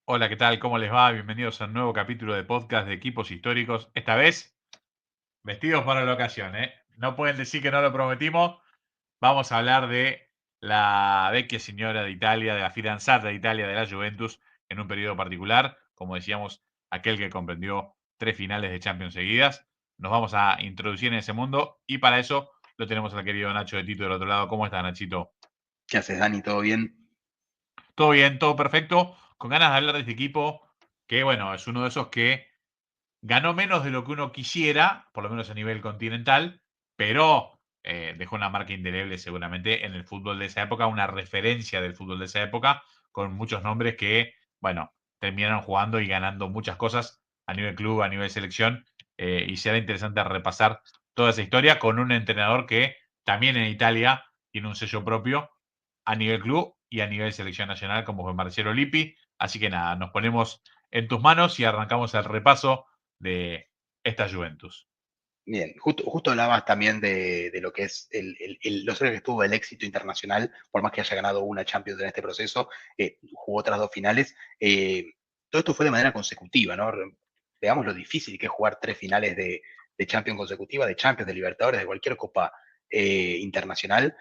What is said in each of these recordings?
Hola, ¿qué tal? ¿Cómo les va? Bienvenidos a un nuevo capítulo de podcast de equipos históricos. Esta vez, vestidos para la ocasión, ¿eh? No pueden decir que no lo prometimos. Vamos a hablar de la vecchia señora de Italia, de la fidanzata de Italia, de la Juventus, en un periodo particular, como decíamos, aquel que comprendió 3 finales de Champions seguidas. Nos vamos a introducir en ese mundo y para eso lo tenemos al querido Nacho de Tito del otro lado. ¿Cómo está, Nachito? ¿Qué haces, Dani? ¿Todo bien? Todo bien, todo perfecto. Con ganas de hablar de este equipo, que bueno, es uno de esos que ganó menos de lo que uno quisiera, por lo menos a nivel continental, pero dejó una marca indeleble seguramente en el fútbol de esa época, una referencia del fútbol de esa época, con muchos nombres que, bueno, terminaron jugando y ganando muchas cosas a nivel club, a nivel selección, y será interesante repasar toda esa historia con un entrenador que también en Italia tiene un sello propio a nivel club y a nivel selección nacional, como fue Marcelo Lippi. Así que nada, nos ponemos en tus manos y arrancamos el repaso de esta Juventus. Bien, justo hablabas también de lo que es los años que estuvo el éxito internacional, por más que haya ganado una Champions en este proceso, jugó otras dos finales. Todo esto fue de manera consecutiva, ¿no? Veamos lo difícil que es jugar 3 finales de Champions consecutiva, de Champions, de Libertadores, de cualquier copa internacional.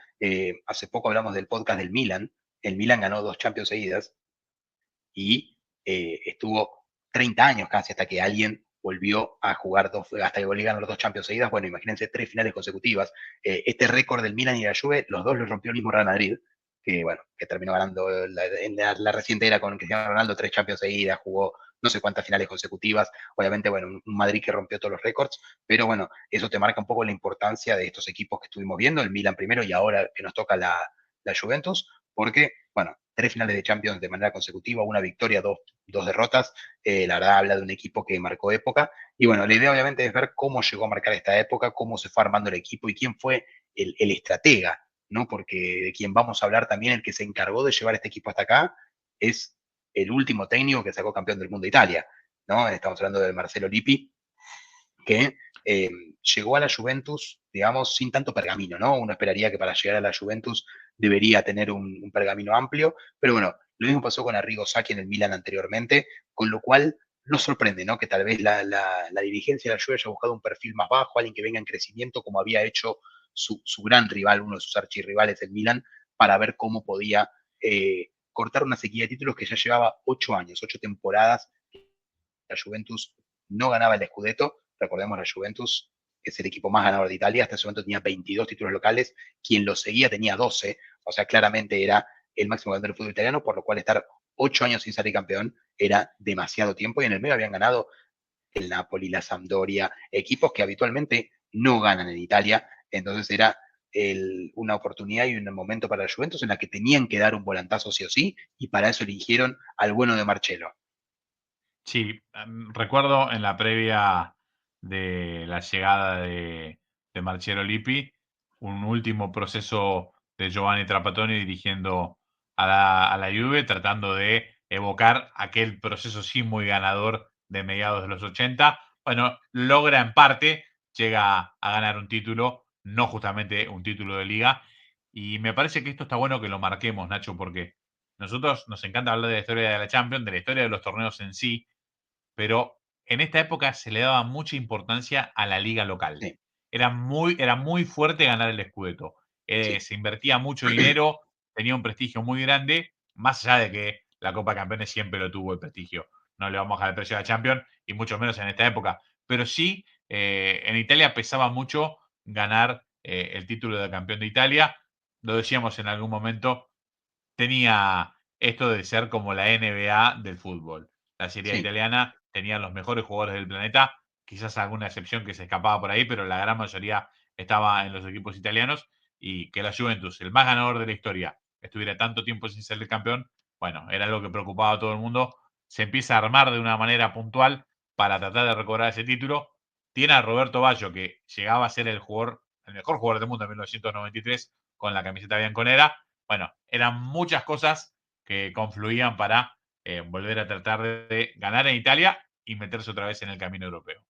Hace poco hablamos del podcast del Milan. El Milan ganó 2 Champions seguidas y estuvo 30 años casi hasta que alguien volvió a jugar hasta que volvió a ganar los 2 Champions seguidas. Bueno, imagínense 3 finales consecutivas. Este récord del Milan y la Juve, los dos los rompió el mismo Real Madrid, que bueno, que terminó ganando en la reciente era con Cristiano Ronaldo 3 Champions seguidas, jugó no sé cuántas finales consecutivas. Obviamente, bueno, un Madrid que rompió todos los récords, pero bueno, eso te marca un poco la importancia de estos equipos que estuvimos viendo, el Milan primero y ahora que nos toca la Juventus, porque, bueno, 3 finales de Champions de manera consecutiva, una victoria, dos derrotas. La verdad habla de un equipo que marcó época. Y bueno, la idea obviamente es ver cómo llegó a marcar esta época, cómo se fue armando el equipo y quién fue el estratega, ¿no? Porque de quien vamos a hablar también, el que se encargó de llevar este equipo hasta acá, es el último técnico que sacó campeón del mundo de Italia, ¿no? Estamos hablando de Marcelo Lippi, que llegó a la Juventus, digamos, sin tanto pergamino, ¿no? Uno esperaría que para llegar a la Juventus debería tener un pergamino amplio, pero bueno, lo mismo pasó con Arrigo Sacchi en el Milan anteriormente, con lo cual no sorprende, ¿no? Que tal vez la dirigencia de la Juve haya buscado un perfil más bajo, alguien que venga en crecimiento, como había hecho su gran rival, uno de sus archirrivales, el Milan, para ver cómo podía cortar una sequía de títulos que ya llevaba 8 años, 8 temporadas. La Juventus no ganaba el Scudetto. Recordemos, la Juventus es el equipo más ganador de Italia. Hasta ese momento tenía 22 títulos locales. Quien lo seguía tenía 12. O sea, claramente era el máximo ganador del fútbol italiano, por lo cual estar 8 años sin salir campeón era demasiado tiempo. Y en el medio habían ganado el Napoli, la Sampdoria, equipos que habitualmente no ganan en Italia. Entonces era una oportunidad y un momento para la Juventus en la que tenían que dar un volantazo sí o sí, y para eso eligieron al bueno de Marcelo. Sí, recuerdo en la previa de la llegada de Marcelo Lippi, un último proceso de Giovanni Trapattoni dirigiendo a la Juve, tratando de evocar aquel proceso sí muy ganador de mediados de los 80. Bueno, logra en parte, llega a ganar un título, no justamente un título de liga. Y me parece que esto está bueno que lo marquemos, Nacho, porque nosotros nos encanta hablar de la historia de la Champions, de la historia de los torneos en sí, pero en esta época se le daba mucha importancia a la liga local. Sí, Era muy fuerte ganar el Scudetto. sí. Se invertía mucho dinero, tenía un prestigio muy grande, más allá de que la Copa de Campeones siempre lo tuvo el prestigio. No le vamos a bajar el precio a la Champions, y mucho menos en esta época. Pero sí, en Italia pesaba mucho ganar el título de campeón de Italia. Lo decíamos en algún momento, tenía esto de ser como la NBA del fútbol. La Serie A Sí, italiana tenía los mejores jugadores del planeta, quizás alguna excepción que se escapaba por ahí, pero la gran mayoría estaba en los equipos italianos. Y que la Juventus, el más ganador de la historia, estuviera tanto tiempo sin ser el campeón, bueno, era algo que preocupaba a todo el mundo. Se empieza a armar de una manera puntual para tratar de recobrar ese título. Tiene a Roberto Baggio, que llegaba a ser el mejor jugador del mundo en 1993 con la camiseta bianconera. Bueno, eran muchas cosas que confluían para volver a tratar de ganar en Italia y meterse otra vez en el camino europeo.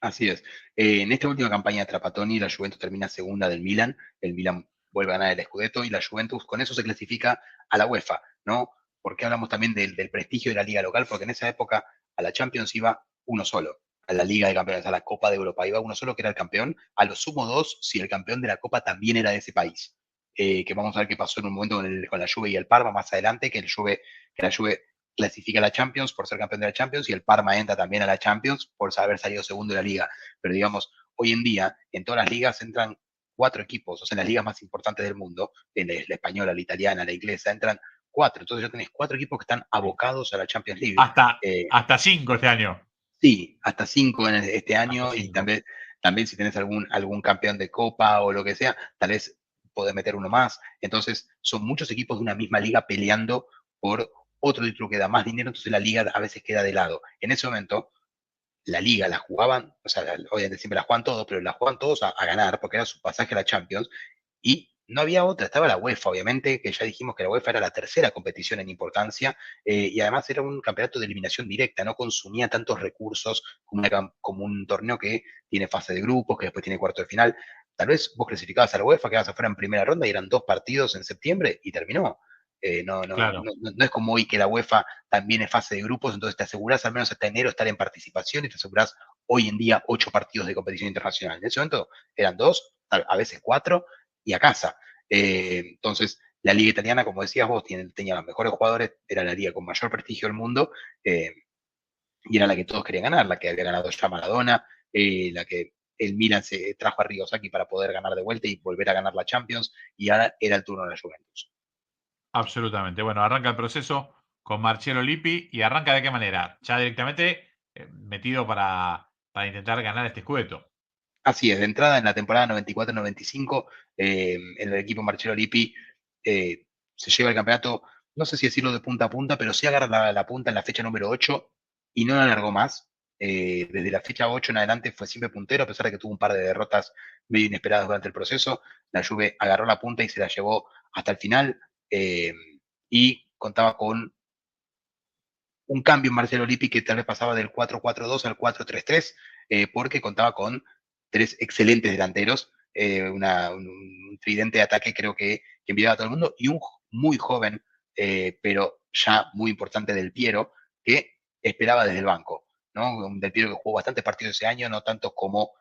así es. En esta última campaña de Trapattoni, la Juventus termina segunda del Milan. El Milan vuelve a ganar el Scudetto y la Juventus con eso se clasifica a la UEFA, ¿no? ¿Por qué hablamos también del prestigio de la liga local? Porque en esa época a la Champions iba uno solo, a la Liga de Campeones, a la Copa de Europa iba uno solo que era el campeón, a lo sumo dos si el campeón de la Copa también era de ese país. Que vamos a ver qué pasó en un momento con la Juve y el Parma más adelante, que la Juve clasifica a la Champions por ser campeón de la Champions y el Parma entra también a la Champions por haber salido segundo de la liga. Pero digamos, hoy en día en todas las ligas entran cuatro equipos, o sea, en las ligas más importantes del mundo, en la española, la italiana, la inglesa, entran cuatro. Entonces ya tenés cuatro equipos que están abocados a la Champions League. Hasta 5 este año. Sí, hasta cinco en este Hasta año y 5. también si tenés algún campeón de copa o lo que sea, tal vez podés meter uno más. Entonces son muchos equipos de una misma liga peleando por otro título que da más dinero, entonces la liga a veces queda de lado. En ese momento, la liga la jugaban, o sea, obviamente siempre la juegan todos, pero la jugaban todos a ganar porque era su pasaje a la Champions y no había otra, estaba la UEFA, obviamente, que ya dijimos que la UEFA era la tercera competición en importancia y además era un campeonato de eliminación directa, no consumía tantos recursos como un torneo que tiene fase de grupos, que después tiene cuarto de final. Tal vez vos clasificabas a la UEFA, quedabas afuera en primera ronda y eran dos partidos en septiembre y terminó. Claro. No es como hoy que la UEFA también es fase de grupos, entonces te asegurás al menos hasta enero estar en participación y te asegurás hoy en día 8 partidos de competición internacional. En ese momento eran dos, a veces cuatro, y a casa. Entonces, la liga italiana, como decías vos, tenía los mejores jugadores, era la liga con mayor prestigio del mundo, y era la que todos querían ganar, la que había ganado ya Maradona, la que el Milan se trajo a Rigosaki para poder ganar de vuelta y volver a ganar la Champions, y ahora era el turno de la Juventus. Absolutamente. Bueno, arranca el proceso con Marcelo Lippi y arranca de qué manera. Ya directamente metido para intentar ganar este escudeto. Así es, de entrada en la temporada 94-95, en el equipo Marcelo Lippi se lleva el campeonato, no sé si decirlo de punta a punta, pero sí agarra la punta en la fecha número 8 y no la alargó más. Desde la fecha 8 en adelante fue siempre puntero, a pesar de que tuvo un par de derrotas medio inesperadas durante el proceso. La Juve agarró la punta y se la llevó hasta el final y contaba con un cambio en Marcelo Lippi que tal vez pasaba del 4-4-2 al 4-3-3, porque contaba con tres excelentes delanteros, un tridente de ataque creo que enviaba a todo el mundo, y un muy joven, pero ya muy importante Del Piero, que esperaba desde el banco, ¿no? Un Del Piero que jugó bastantes partidos ese año, no tanto como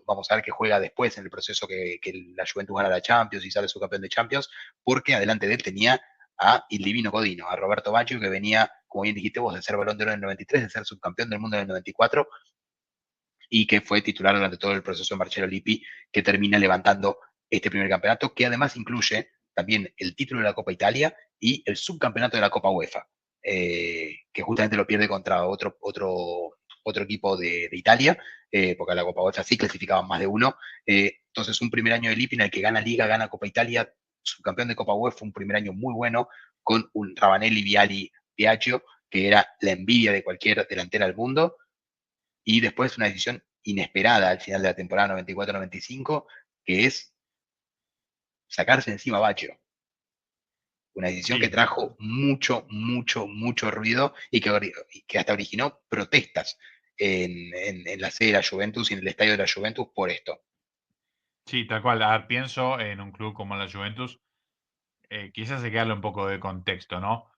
vamos a ver que juega después en el proceso que la Juventus gana la Champions y sale su campeón de Champions, porque adelante de él tenía a Il Divino Codino, a Roberto Baggio, que venía, como bien dijiste vos, de ser Balón de Oro en el 93, de ser subcampeón del mundo en el 94, y que fue titular durante todo el proceso de Marcelo Lippi, que termina levantando este primer campeonato, que además incluye también el título de la Copa Italia y el subcampeonato de la Copa UEFA, que justamente lo pierde contra otro equipo de Italia, porque a la Copa UEFA sí clasificaban más de uno. Entonces, un primer año de Lippi en el que gana Liga, gana Copa Italia, subcampeón de Copa UEFA, un primer año muy bueno, con un Ravanelli, Viali, Piaggio, que era la envidia de cualquier delantera del mundo, y después una decisión inesperada al final de la temporada 94-95, que es sacarse encima a Baggio. Una decisión que Sí, trajo mucho ruido y que hasta originó protestas en la sede de la Juventus y en el estadio de la Juventus por esto. sí, tal cual. A ver, pienso en un club como la Juventus. Quizás hay que darle un poco de contexto, ¿no?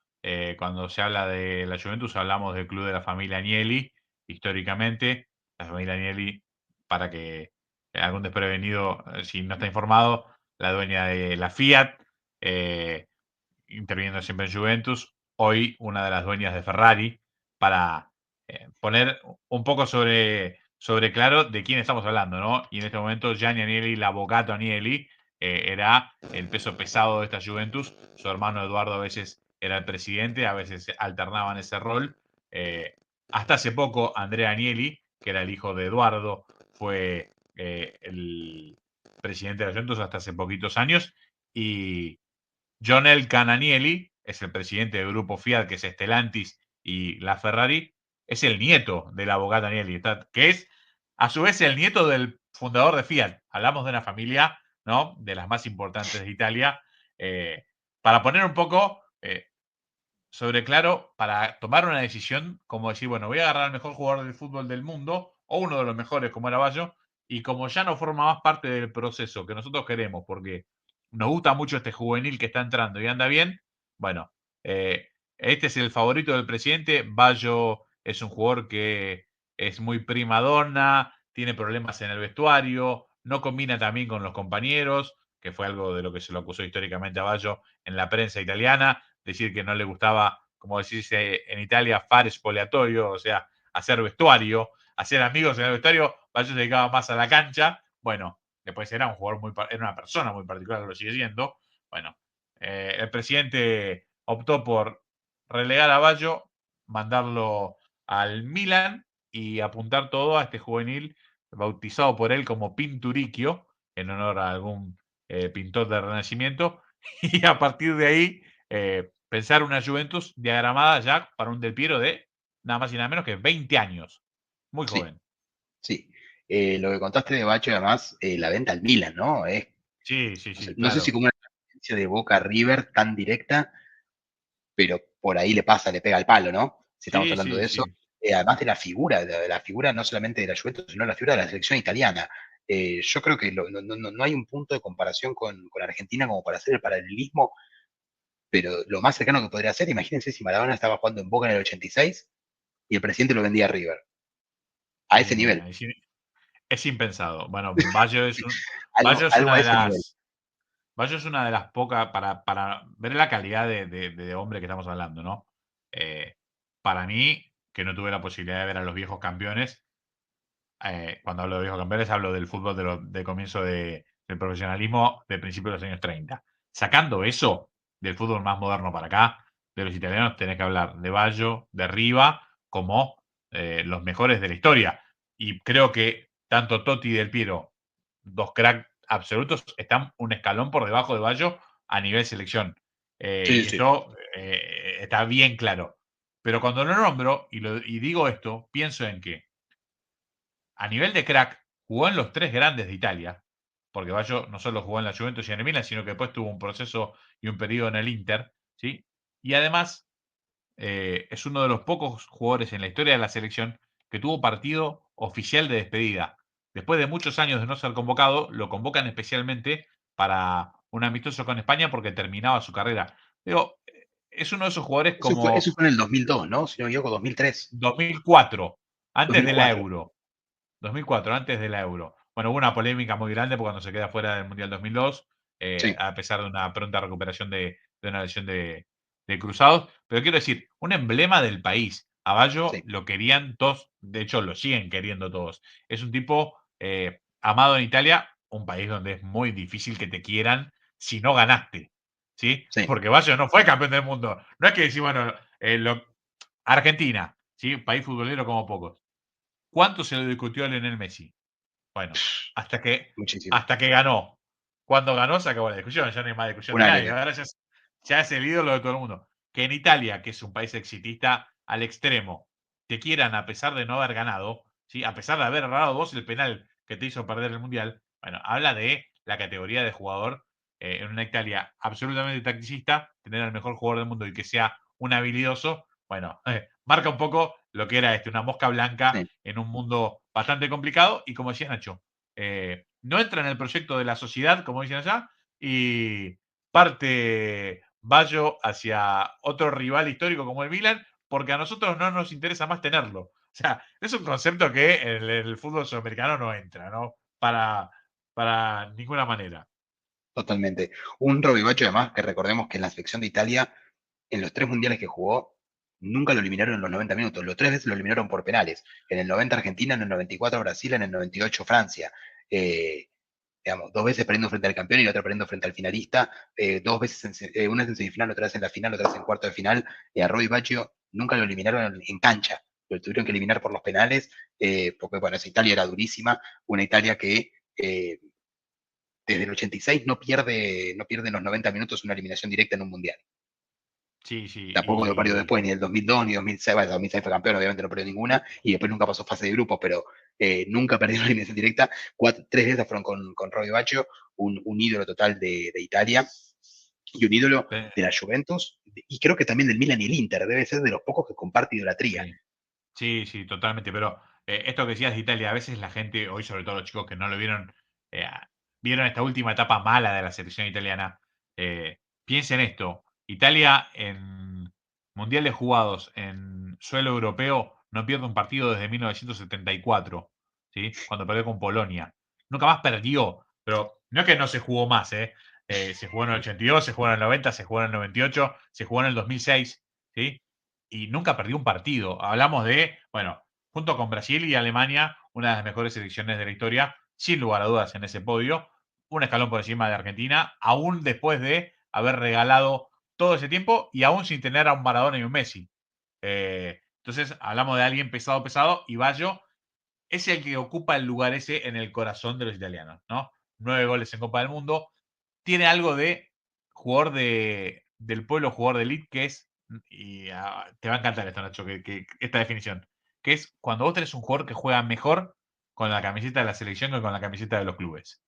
Cuando se habla de la Juventus, hablamos del club de la familia Agnelli, históricamente. La familia Agnelli, para que algún desprevenido, si no está informado, la dueña de la Fiat, eh, interviniendo siempre en Juventus, hoy una de las dueñas de Ferrari, para poner un poco sobre claro de quién estamos hablando, ¿no? Y en este momento Gianni Agnelli, l'avvocato Agnelli, era el peso pesado de esta Juventus. Su hermano Eduardo a veces era el presidente, a veces alternaban ese rol. Eh, Hasta hace poco, Andrea Agnelli, que era el hijo de Eduardo, fue el presidente de la Juventus hasta hace poquitos años. Y Jonel Cananielli es el presidente del grupo Fiat, que es Stellantis y la Ferrari, es el nieto del abogado Agnelli, que es a su vez el nieto del fundador de Fiat. Hablamos de una familia, ¿no? De las más importantes de Italia. Para poner un poco sobre claro, para tomar una decisión, como decir, bueno, voy a agarrar al mejor jugador del fútbol del mundo, o uno de los mejores, como era Bayo, y como ya no forma más parte del proceso que nosotros queremos, porque nos gusta mucho este juvenil que está entrando y anda bien, bueno, eh, este es el favorito del presidente. Baggio es un jugador que es muy primadonna, tiene problemas en el vestuario, no combina también con los compañeros, que fue algo de lo que se lo acusó históricamente a Baggio en la prensa italiana, decir que no le gustaba, como decirse en Italia, fare spogliatoio, o sea, hacer vestuario, hacer amigos en el vestuario. Baggio se dedicaba más a la cancha. Bueno, después era un jugador era una persona muy particular, lo sigue siendo. Bueno, el presidente optó por relegar a Baggio, mandarlo al Milan y apuntar todo a este juvenil bautizado por él como Pinturicchio, en honor a algún pintor del Renacimiento, y a partir de ahí pensar una Juventus diagramada ya para un Del Piero de nada más y nada menos que 20 años. Muy Sí, joven. sí. Lo que contaste de Bacho, además, la venta al Milan, ¿no? Sí, sí, No sé, sí, no sé si claro. como una transferencia de Boca a River tan directa, pero por ahí le pasa, le pega al palo, ¿no? Si estamos Sí, hablando sí, de eso. sí. Además de la figura no solamente de la Juventus, sino la figura de la selección italiana. Yo creo que no hay un punto de comparación con Argentina como para hacer el paralelismo, pero lo más cercano que podría ser, imagínense si Maradona estaba jugando en Boca en el 86 y el presidente lo vendía a River. A ese nivel. Es impensado. Bueno, Baggio es, Algo, Baggio es algo una a de ese nivel. las Bayo es una de las pocas, para ver la calidad de hombre que estamos hablando, ¿no? Eh, para mí, que no tuve la posibilidad de ver a los viejos campeones, cuando hablo de viejos campeones hablo del fútbol de comienzo del profesionalismo de principios de los años 30. Sacando eso del fútbol más moderno para acá, de los italianos, tenés que hablar de Baggio, de Riva, como los mejores de la historia. Y creo que tanto Totti y Del Piero, dos cracks absolutos, están un escalón por debajo de Baggio a nivel selección. Sí, Y sí. esto está bien claro. Pero cuando lo nombro y digo esto, pienso en que a nivel de crack, jugó en los tres grandes de Italia, porque Baggio no solo jugó en la Juventus y en el Milan, sino que después tuvo un proceso y un periodo en el Inter, ¿sí? Y además es uno de los pocos jugadores en la historia de la selección que tuvo partido oficial de despedida. Después de muchos años de no ser convocado, lo convocan especialmente para un amistoso con España porque terminaba su carrera. Digo, es uno de esos jugadores como Eso fue en el 2002, ¿no? Si no me equivoco, 2003. 2004, antes de la 2004. Euro. 2004, antes de la Euro. Bueno, hubo una polémica muy grande porque cuando se queda fuera del Mundial 2002, Sí, a pesar de una pronta recuperación de una lesión de cruzados. Pero quiero decir, un emblema del país. A Baggio sí, lo querían todos, de hecho lo siguen queriendo todos. Es un tipo amado en Italia, un país donde es muy difícil que te quieran si no ganaste. ¿Sí? sí. Porque Baggio no fue campeón del mundo. No es que decir, bueno, Argentina, ¿sí? País futbolero como pocos. ¿Cuánto se lo discutió a Lionel Messi? Bueno, hasta que Muchísimo. hasta que ganó. Cuando ganó se acabó la discusión, ya no hay más discusión de nadie. Unánime. Ahora ya es el ídolo de todo el mundo. Que en Italia, que es un país exitista al extremo, te quieran a pesar de no haber ganado, ¿sí? A pesar de haber errado vos el penal que te hizo perder el mundial, bueno, habla de la categoría de jugador en una Italia absolutamente tacticista, tener al mejor jugador del mundo y que sea un habilidoso, bueno, marca un poco lo que era una mosca blanca Sí, en un mundo bastante complicado y como decía Nacho, no entra en el proyecto de la sociedad, como dicen allá, y parte Bayo hacia otro rival histórico como el Milan, porque a nosotros no nos interesa más tenerlo. O sea, es un concepto que en el fútbol sudamericano no entra, ¿no? Para ninguna manera. totalmente. Un Robbie Baggio, además, que recordemos que en la selección de Italia, en los tres mundiales que jugó, nunca lo eliminaron en los 90 minutos. Los tres veces lo eliminaron por penales. En el 90 Argentina, en el 94 Brasil, en el 98 Francia. Eh, digamos, dos veces perdiendo frente al campeón y la otra perdiendo frente al finalista, dos veces, una vez en semifinal, otra vez en la final, otra vez en cuarto de final. A Roy Baggio nunca lo eliminaron en cancha, lo tuvieron que eliminar por los penales, porque bueno, esa Italia era durísima, una Italia que desde el 86 no pierde en los 90 minutos una eliminación directa en un mundial. Sí, sí, Tampoco lo perdió y después, ni el 2002, ni 2006, bueno, 2006 fue campeón, obviamente no perdió ninguna, y después nunca pasó fase de grupos, pero nunca perdió una eliminación directa. Tres de esas fueron con Roy Baggio, un ídolo total de Italia, y un ídolo eh, de la Juventus, y creo que también del Milan y el Inter, debe ser de los pocos que comparte idolatría. sí. Sí, sí, totalmente. Pero esto que decías de Italia, a veces la gente, hoy sobre todo los chicos que no lo vieron, vieron esta última etapa mala de la selección italiana. Piensen esto: Italia mundiales jugados en suelo europeo, no pierde un partido desde 1974, ¿sí? Cuando perdió con Polonia. Nunca más perdió, pero no es que no se jugó más, ¿eh? Se jugó en el 82, se jugó en el 90, se jugó en el 98, se jugó en el 2006, ¿sí? Y nunca perdió un partido. Hablamos de, bueno, junto con Brasil y Alemania, una de las mejores selecciones de la historia, sin lugar a dudas en ese podio, un escalón por encima de Argentina, aún después de haber regalado todo ese tiempo y aún sin tener a un Maradona y un Messi. Entonces hablamos de alguien pesado, pesado, y Baggio es el que ocupa el lugar ese en el corazón de los italianos, ¿no? 9 goles en Copa del Mundo. Tiene algo de jugador del pueblo, jugador de elite, que es, y te va a encantar esto, Nacho, que esta definición, que es cuando vos tenés un jugador que juega mejor con la camiseta de la selección que con la camiseta de los clubes.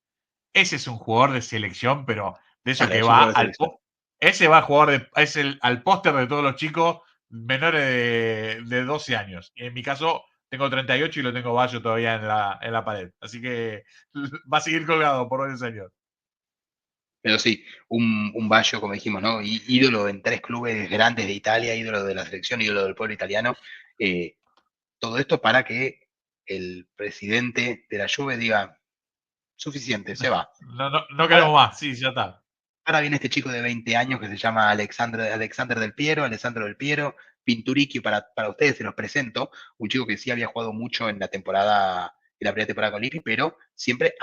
Ese es un jugador de selección, pero de esos Claro, que es un va jugador de al selección. ese va a jugar es al póster de todos los chicos menores de 12 años. Y en mi caso, tengo 38 y lo tengo Bayo todavía en la pared. Así que va a seguir colgado por ese señor. Pero sí, un Baggio, como dijimos, ¿no? Ídolo en 3 clubes grandes de Italia, ídolo de la selección, ídolo del pueblo italiano. Eh, Todo esto para que el presidente de la Juve diga, suficiente, se va. No Ahora, queremos más. Sí, ya está. ahora viene este chico de 20 años que se llama Alexander Del Piero, Alessandro Del Piero, Pinturicchio, para ustedes se los presento, un chico que sí había jugado mucho en la primera temporada con Lippi, pero siempre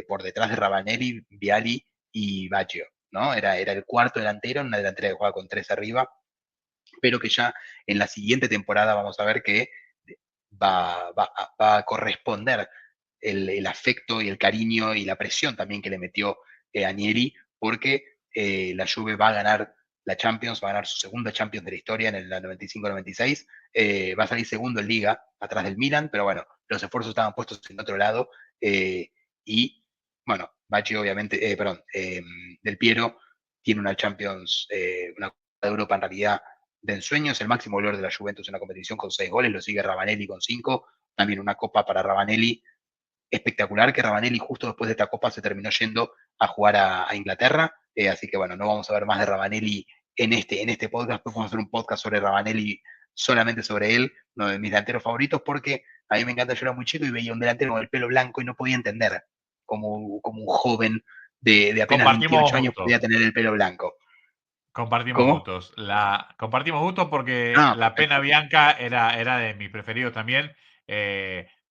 por detrás de Ravanelli, Viali y Baggio, ¿no? Era el cuarto delantero, una delantera que juega con 3 arriba, pero que ya en la siguiente temporada vamos a ver que va a corresponder el afecto y el cariño y la presión también que le metió Agnelli, porque la Juve va a ganar la Champions, va a ganar su segunda Champions de la historia en el 95-96, va a salir segundo en Liga, atrás del Milan, pero bueno, los esfuerzos estaban puestos en otro lado, y bueno, Bachi obviamente, perdón, Del Piero tiene una Champions, una Copa de Europa en realidad de ensueño, es el máximo goleador de la Juventus en la competición con 6 goles, lo sigue Ravanelli con 5, también una copa para Ravanelli espectacular, que Ravanelli justo después de esta copa se terminó yendo a jugar a Inglaterra, así que bueno, no vamos a ver más de Ravanelli en este podcast, después vamos a hacer un podcast sobre Ravanelli, solamente sobre él, uno de mis delanteros favoritos, porque a mí me encanta, yo era muy chico y veía un delantero con el pelo blanco y no podía entender como un joven de apenas Compartimos 28 años gusto. podía tener el pelo blanco. Compartimos ¿Cómo? gustos. Compartimos gustos porque Ah, la pena perfecto. Bianca era de mis preferidos también.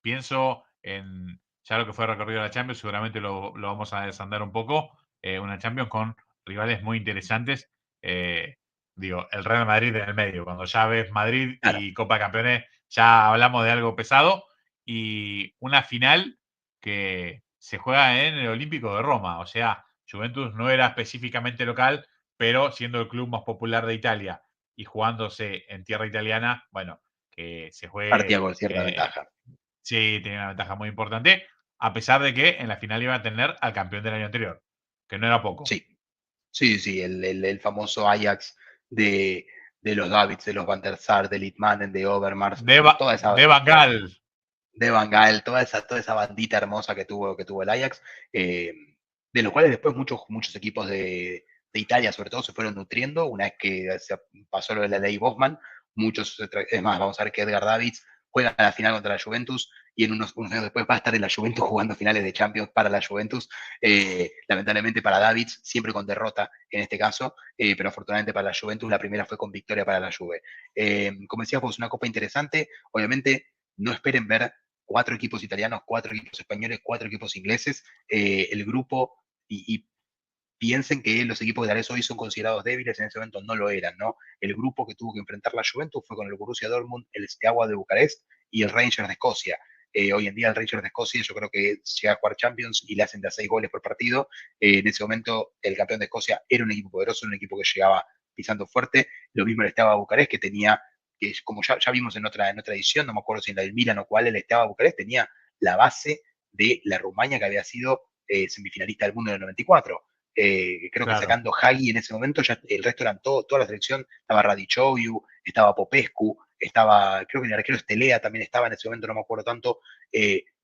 Pienso en ya lo que fue recorrido de la Champions, seguramente lo vamos a desandar un poco. Una Champions con rivales muy interesantes. Eh, Digo, el Real Madrid en el medio. Cuando ya ves Madrid Claro, y Copa de Campeones, ya hablamos de algo pesado. Y una final que se juega en el Olímpico de Roma. O sea, Juventus no era específicamente local, pero siendo el club más popular de Italia y jugándose en tierra italiana, bueno, que se partía juegue, con cierta ventaja. sí, tenía una ventaja muy importante, a pesar de que en la final iba a tener al campeón del año anterior, que no era poco. Sí, sí, sí, el famoso Ajax de, de los Davids, de los Van der Sar, de Litmanen, de Overmars, toda esa, De Van Gaal, de Van Gaal, toda esa bandita hermosa que tuvo el Ajax, eh, de los cuales después muchos equipos de Italia, sobre todo, se fueron nutriendo una vez que se pasó lo de la ley Bosman. Es más, vamos a ver que Edgar Davids juega la final contra la Juventus y en unos años después va a estar en la Juventus jugando finales de Champions para la Juventus. Lamentablemente para Davids, siempre con derrota en este caso, pero afortunadamente para la Juventus la primera fue con victoria para la Juve. Como decías vos, una copa interesante. Obviamente no esperen ver 4 equipos italianos, 4 equipos españoles, 4 equipos ingleses. El grupo, y piensen que los equipos de Gales hoy son considerados débiles, en ese momento no lo eran, ¿no? El grupo que tuvo que enfrentar la Juventus fue con el Borussia Dortmund, el Steaua de Bucarest y el Rangers de Escocia. Hoy en día el Rangers de Escocia yo creo que llega a jugar Champions y le hacen de a 6 goles por partido. En ese momento el campeón de Escocia era un equipo poderoso, un equipo que llegaba pisando fuerte. Lo mismo el Steaua de Bucarest, que tenía, que como ya vimos en otra edición, no me acuerdo si en la del Milan o cuál, el Steaua de Bucarest tenía la base de la Rumania que había sido semifinalista del mundo en el 94. Creo que claro, sacando Hagi en ese momento, ya el resto eran toda la selección, estaba Radichoviu, estaba Popescu, creo que el arquero Estelea también estaba en ese momento, no me acuerdo tanto,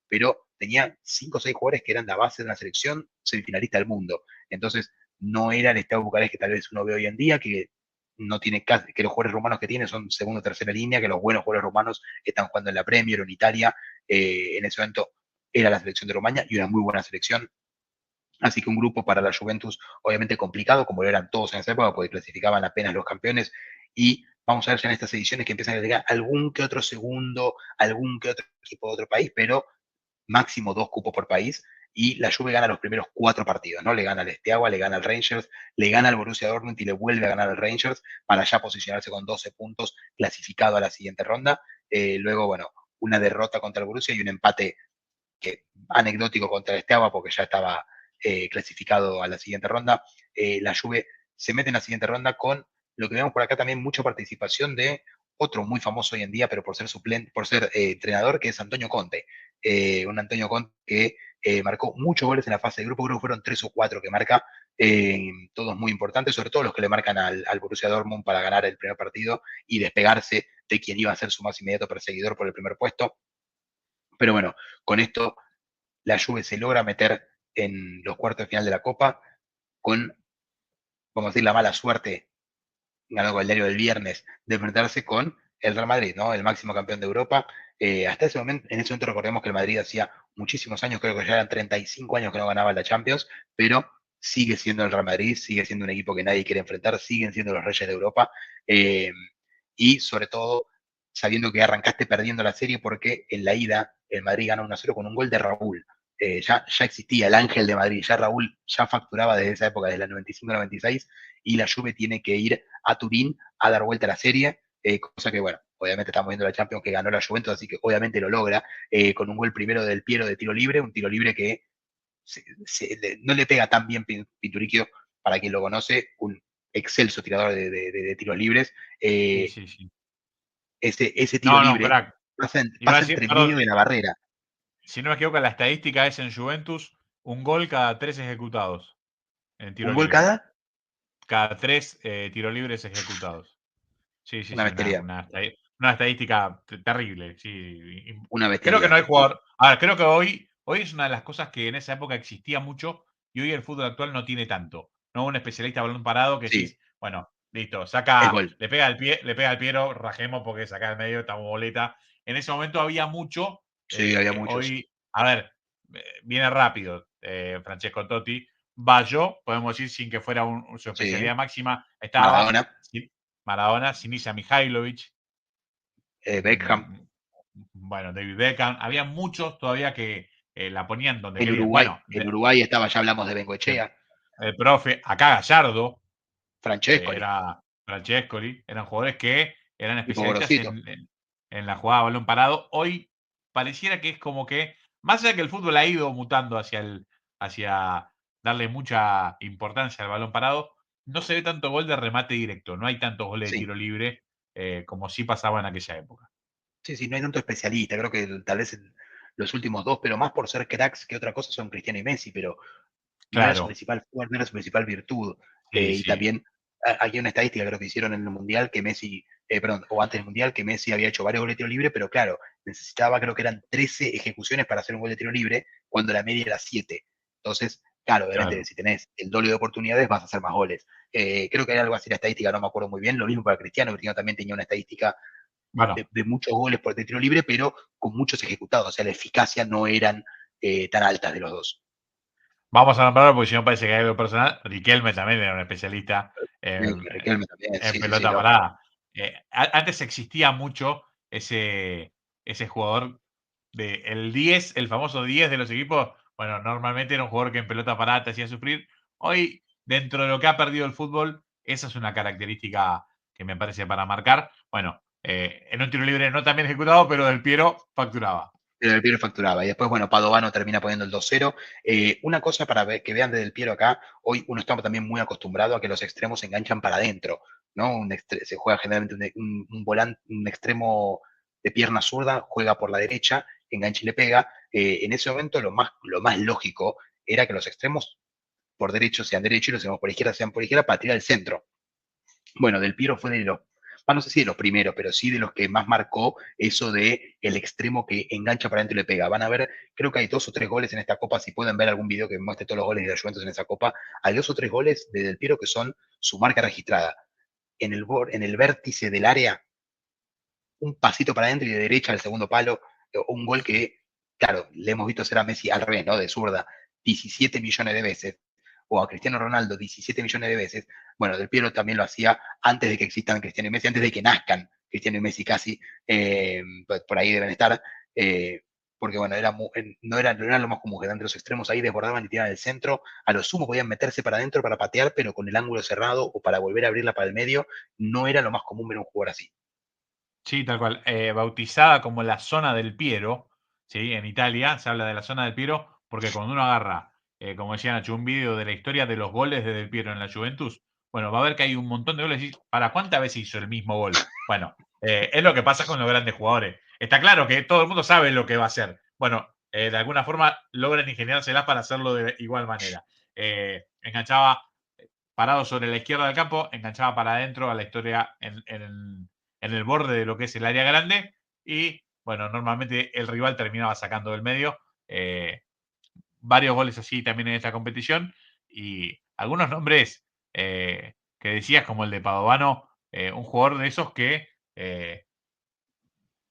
pero tenía 5 o 6 jugadores que eran la base de una selección semifinalista del mundo. Entonces, no era el Estado Bucarest que tal vez uno ve hoy en día, que no tiene que los jugadores rumanos que tiene son segunda o tercera línea, que los buenos jugadores rumanos están jugando en la Premier o en Italia. En ese momento era la selección de Rumania y una muy buena selección. Así que un grupo para la Juventus obviamente complicado, como lo eran todos en esa época, porque clasificaban apenas los campeones. Y vamos a ver ya en estas ediciones que empiezan a llegar algún que otro segundo, algún que otro equipo de otro país, pero máximo 2 cupos por país. Y la Juve gana los primeros 4 partidos, ¿no? Le gana al Steaua, le gana al Rangers, le gana al Borussia Dortmund y le vuelve a ganar al Rangers para ya posicionarse con 12 puntos clasificado a la siguiente ronda. Luego, bueno, una derrota contra el Borussia y un empate que anecdótico contra el Steaua porque ya estaba clasificado a la siguiente ronda. La Juve se mete en la siguiente ronda con lo que vemos por acá también mucha participación de otro muy famoso hoy en día, pero por ser suplente, por ser entrenador, que es Antonio Conte. Un Antonio Conte que marcó muchos goles en la fase de grupo, creo que fueron 3 o 4 que marca, todos muy importantes, sobre todo los que le marcan al Borussia Dortmund para ganar el primer partido y despegarse de quien iba a ser su más inmediato perseguidor por el primer puesto. Pero bueno, con esto la Juve se logra meter en los cuartos de final de la Copa con, vamos a decir, la mala suerte, ganando con el diario del viernes, de enfrentarse con el Real Madrid, ¿no? El máximo campeón de Europa. Hasta ese momento, en ese momento recordemos que el Madrid hacía muchísimos años, creo que ya eran 35 años que no ganaba la Champions, pero sigue siendo el Real Madrid, sigue siendo un equipo que nadie quiere enfrentar, siguen siendo los reyes de Europa. Eh, y sobre todo, sabiendo que arrancaste perdiendo la serie porque en la ida el Madrid gana 1-0 con un gol de Raúl. Ya existía el Ángel de Madrid, ya Raúl ya facturaba desde esa época, desde la 95-96, y la Juve tiene que ir a Turín a dar vuelta a la serie, cosa que, bueno, obviamente estamos viendo la Champions que ganó la Juventus, así que obviamente lo logra, con un gol primero del Piero de tiro libre, un tiro libre que no le pega tan bien Pinturicchio, para quien lo conoce, un excelso tirador de tiros libres. Sí, Eh, sí, sí. ese tiro No, no, libre crack. Iba a pasa decir, entre perdón, medio de la barrera. si no me equivoco, la estadística es en Juventus un gol cada 3 ejecutados en tiro Un gol libre. cada, Cada 3 tiros libres ejecutados. Sí, sí, una sí, bestialidad, una estadística terrible. Sí. una Creo que bestialidad. no hay jugador. A ver, creo que hoy es una de las cosas que en esa época existía mucho y hoy el fútbol actual no tiene tanto. No un especialista a balón parado que Sí, decís, bueno, listo, es saca, gol. le pega al Piero, rajemos porque saca al medio, estamos boleta. En ese momento había mucho. Sí, había muchos. Hoy, a ver, viene rápido Francesco Totti. Bayo, podemos decir, sin que fuera su Sí, especialidad máxima, estaba Maradona, Maradona, Sinisa Mihailovic, Beckham. mm, bueno, David Beckham. Había muchos todavía que la ponían donde querían. Bueno, En Uruguay estaba, ya hablamos de el, Bengoechea, el profe, acá Gallardo, Francescoli, era Francescoli, eran jugadores que eran tipo especialistas Gorosito. en la jugada a balón parado. Hoy pareciera que es como que, más allá que el fútbol ha ido mutando hacia darle mucha importancia al balón parado, no se ve tanto gol de remate directo, no hay tantos goles de Sí, tiro libre como sí pasaba en aquella época. sí, sí, no hay tanto especialista. Creo que tal vez los últimos dos, pero más por ser cracks que otra cosa, son Cristiano y Messi, pero no era su Claro, principal fuerte, no era su principal virtud. sí, Y sí, también hay una estadística, creo que hicieron en el Mundial, que Messi, perdón, o antes del Mundial, que Messi había hecho varios goles de tiro libre, pero claro, necesitaba, creo que eran 13 ejecuciones para hacer un gol de tiro libre, cuando la media era 7. Entonces, claro, obviamente, claro. si tenés el doble de oportunidades, vas a hacer más goles. Creo que hay algo así la estadística, no me acuerdo muy bien. Lo mismo para Cristiano. Cristiano también tenía una estadística Bueno, de muchos goles por de tiro libre, pero con muchos ejecutados. O sea, la eficacia no eran tan altas de los dos. vamos a nombrarlo porque si no parece que hay algo personal. Riquelme también era un especialista en, Riquelme también, en sí, sí, sí, pelota lógico. parada. Antes existía mucho ese jugador el 10, el famoso 10 de los equipos. Bueno, normalmente era un jugador que en pelota parada te hacía sufrir. Hoy, dentro de lo que ha perdido el fútbol, esa es una característica que me parece para marcar. Bueno, en un tiro libre no tan bien ejecutado, pero Del Piero facturaba. Pero Del Piero facturaba. Y después, bueno, Padovano termina poniendo el 2-0. Una cosa para que vean de Del Piero acá, hoy uno está también muy acostumbrado a que los extremos se enganchan para adentro, ¿no? Se juega generalmente un volante, un extremo de pierna zurda, juega por la derecha, engancha y le pega. En ese momento lo más lógico era que los extremos por derecho sean derechos y los extremos por izquierda sean por izquierda para tirar el centro. Bueno, Del Piero fue de los, no sé si de los primeros, pero sí de los que más marcó eso de el extremo que engancha para adentro y le pega. Van a ver, creo que hay 2 o 3 goles en esta copa, si pueden ver algún video que muestre todos los goles de la Juventus en esa copa, hay 2 o 3 goles de Del Piero que son su marca registrada. en el vértice del área, un pasito para adentro y de derecha al segundo palo, un gol que, claro, le hemos visto hacer a Messi al revés, ¿no? De zurda, 17 millones de veces, o a Cristiano Ronaldo 17 millones de veces. Bueno, Del Piero también lo hacía antes de que existan Cristiano y Messi, antes de que nazcan Cristiano y Messi casi, por ahí deben estar, porque bueno, no era lo más común, que entre los extremos ahí desbordaban y tiraban el centro, a lo sumo podían meterse para adentro para patear, pero con el ángulo cerrado o para volver a abrirla para el medio, no era lo más común ver un jugador así. Sí, tal cual. Bautizada como la zona del Piero, ¿sí? En Italia se habla de la zona del Piero porque cuando uno agarra, como decía Nacho, un video de la historia de los goles de Del Piero en la Juventus, bueno, va a ver que hay un montón de goles y ¿para cuántas veces hizo el mismo gol? Bueno, es lo que pasa con los grandes jugadores. Está claro que todo el mundo sabe lo que va a hacer. Bueno, de alguna forma logran ingeniárselas para hacerlo de igual manera. Enganchaba parado sobre la izquierda del campo, enganchaba para adentro a la historia en el borde de lo que es el área grande y, bueno, normalmente el rival terminaba sacando del medio. Varios goles así también en esta competición y algunos nombres que decías como el de Padovano, un jugador de esos que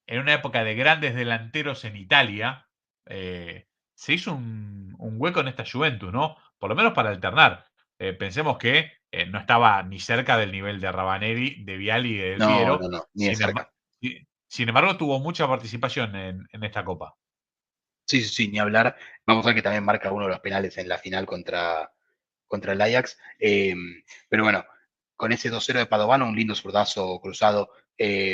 en una época de grandes delanteros en Italia, se hizo un hueco en esta Juventus, ¿no? Por lo menos para alternar. Pensemos que no estaba ni cerca del nivel de Ravanelli, de Vialli y de Del No, Piero. no, no, ni de Sin, cerca. sin embargo, tuvo mucha participación en esta copa. Sí, sí, sí, ni hablar. Vamos a ver que también marca uno de los penales en la final contra el Ajax. Pero bueno, con ese 2-0 de Padovano, un lindo zurdazo cruzado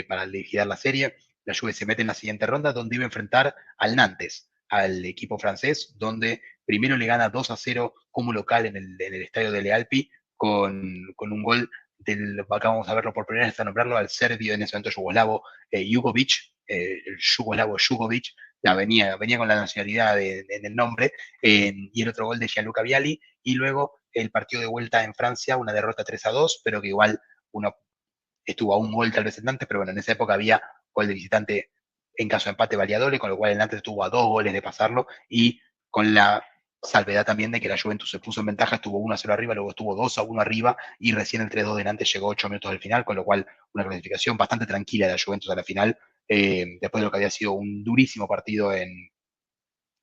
para liquidar la serie. La Juve se mete en la siguiente ronda donde iba a enfrentar al Nantes, al equipo francés, donde primero le gana 2-0 como local en el estadio de Lealpi con un gol del, acá vamos a verlo por primera vez, a nombrarlo al serbio en ese momento yugoslavo, Jugovic, el yugoslavo Jugovic, ya venía con la nacionalidad en el nombre, y el otro gol de Gianluca Vialli, y luego el partido de vuelta en Francia, una derrota 3-2, pero que igual uno estuvo a un gol tal vez el Nantes, pero bueno, en esa época había gol de visitante en caso de empate valía doble, con lo cual el Nantes estuvo a 2 goles de pasarlo, y con la salvedad también de que la Juventus se puso en ventaja, estuvo 1-0 arriba, luego estuvo 2-1 arriba, y recién el 3-2 de Nantes llegó 8 minutos del final, con lo cual una clasificación bastante tranquila de la Juventus a la final, después de lo que había sido un durísimo partido en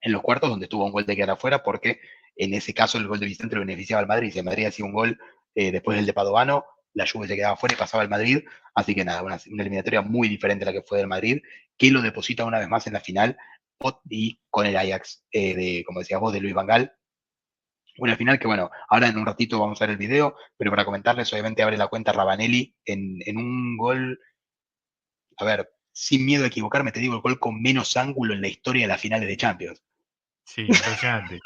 los cuartos, donde tuvo un gol de quedar afuera, porque en ese caso el gol de Vicente lo beneficiaba al Madrid. Si el Madrid hacía un gol después del de Padovano, la Juve se quedaba fuera y pasaba al Madrid. Así que nada, una eliminatoria muy diferente a la que fue del Madrid, que lo deposita una vez más en la final y con el Ajax, como decías vos, de Luis Van Gaal. Una final que, bueno, ahora en un ratito vamos a ver el video, pero para comentarles, obviamente abre la cuenta Ravanelli en un gol, a ver, sin miedo a equivocarme, te digo, el gol con menos ángulo en la historia de las finales de Champions. Sí, impresionante.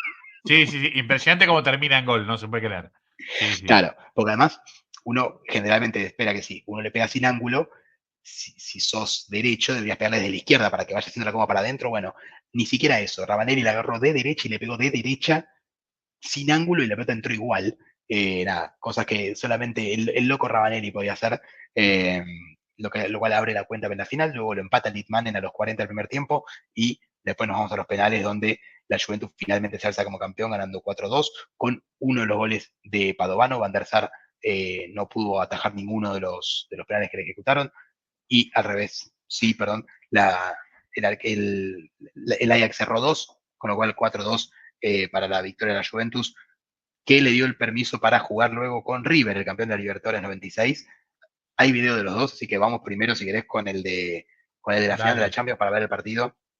Sí, sí, sí, impresionante cómo termina en gol, no se puede creer. Sí, sí. Claro, porque además uno generalmente espera que si uno le pega sin ángulo, si sos derecho, deberías pegarle desde la izquierda para que vaya haciendo la coma para adentro. Bueno, ni siquiera eso. Rabanelli la agarró de derecha y le pegó de derecha sin ángulo y la pelota entró igual. Nada, cosas que solamente el loco Rabanelli podía hacer. eh, lo cual abre la cuenta en la final. Luego lo empata Litmanen a los 40 del primer tiempo y después nos vamos a los penales donde la Juventus finalmente se alza como campeón ganando 4-2 con uno de los goles de Padovano. Van der Sar no pudo atajar ninguno de los penales que le ejecutaron y al revés, sí, perdón, el Ajax cerró 2, con lo cual 4-2 para la victoria de la Juventus, que le dio el permiso para jugar luego con River, el campeón de la Libertadores 96. Hay video de los dos, así que vamos primero, si querés, con el de la final de la Dale. Champions para ver el partido.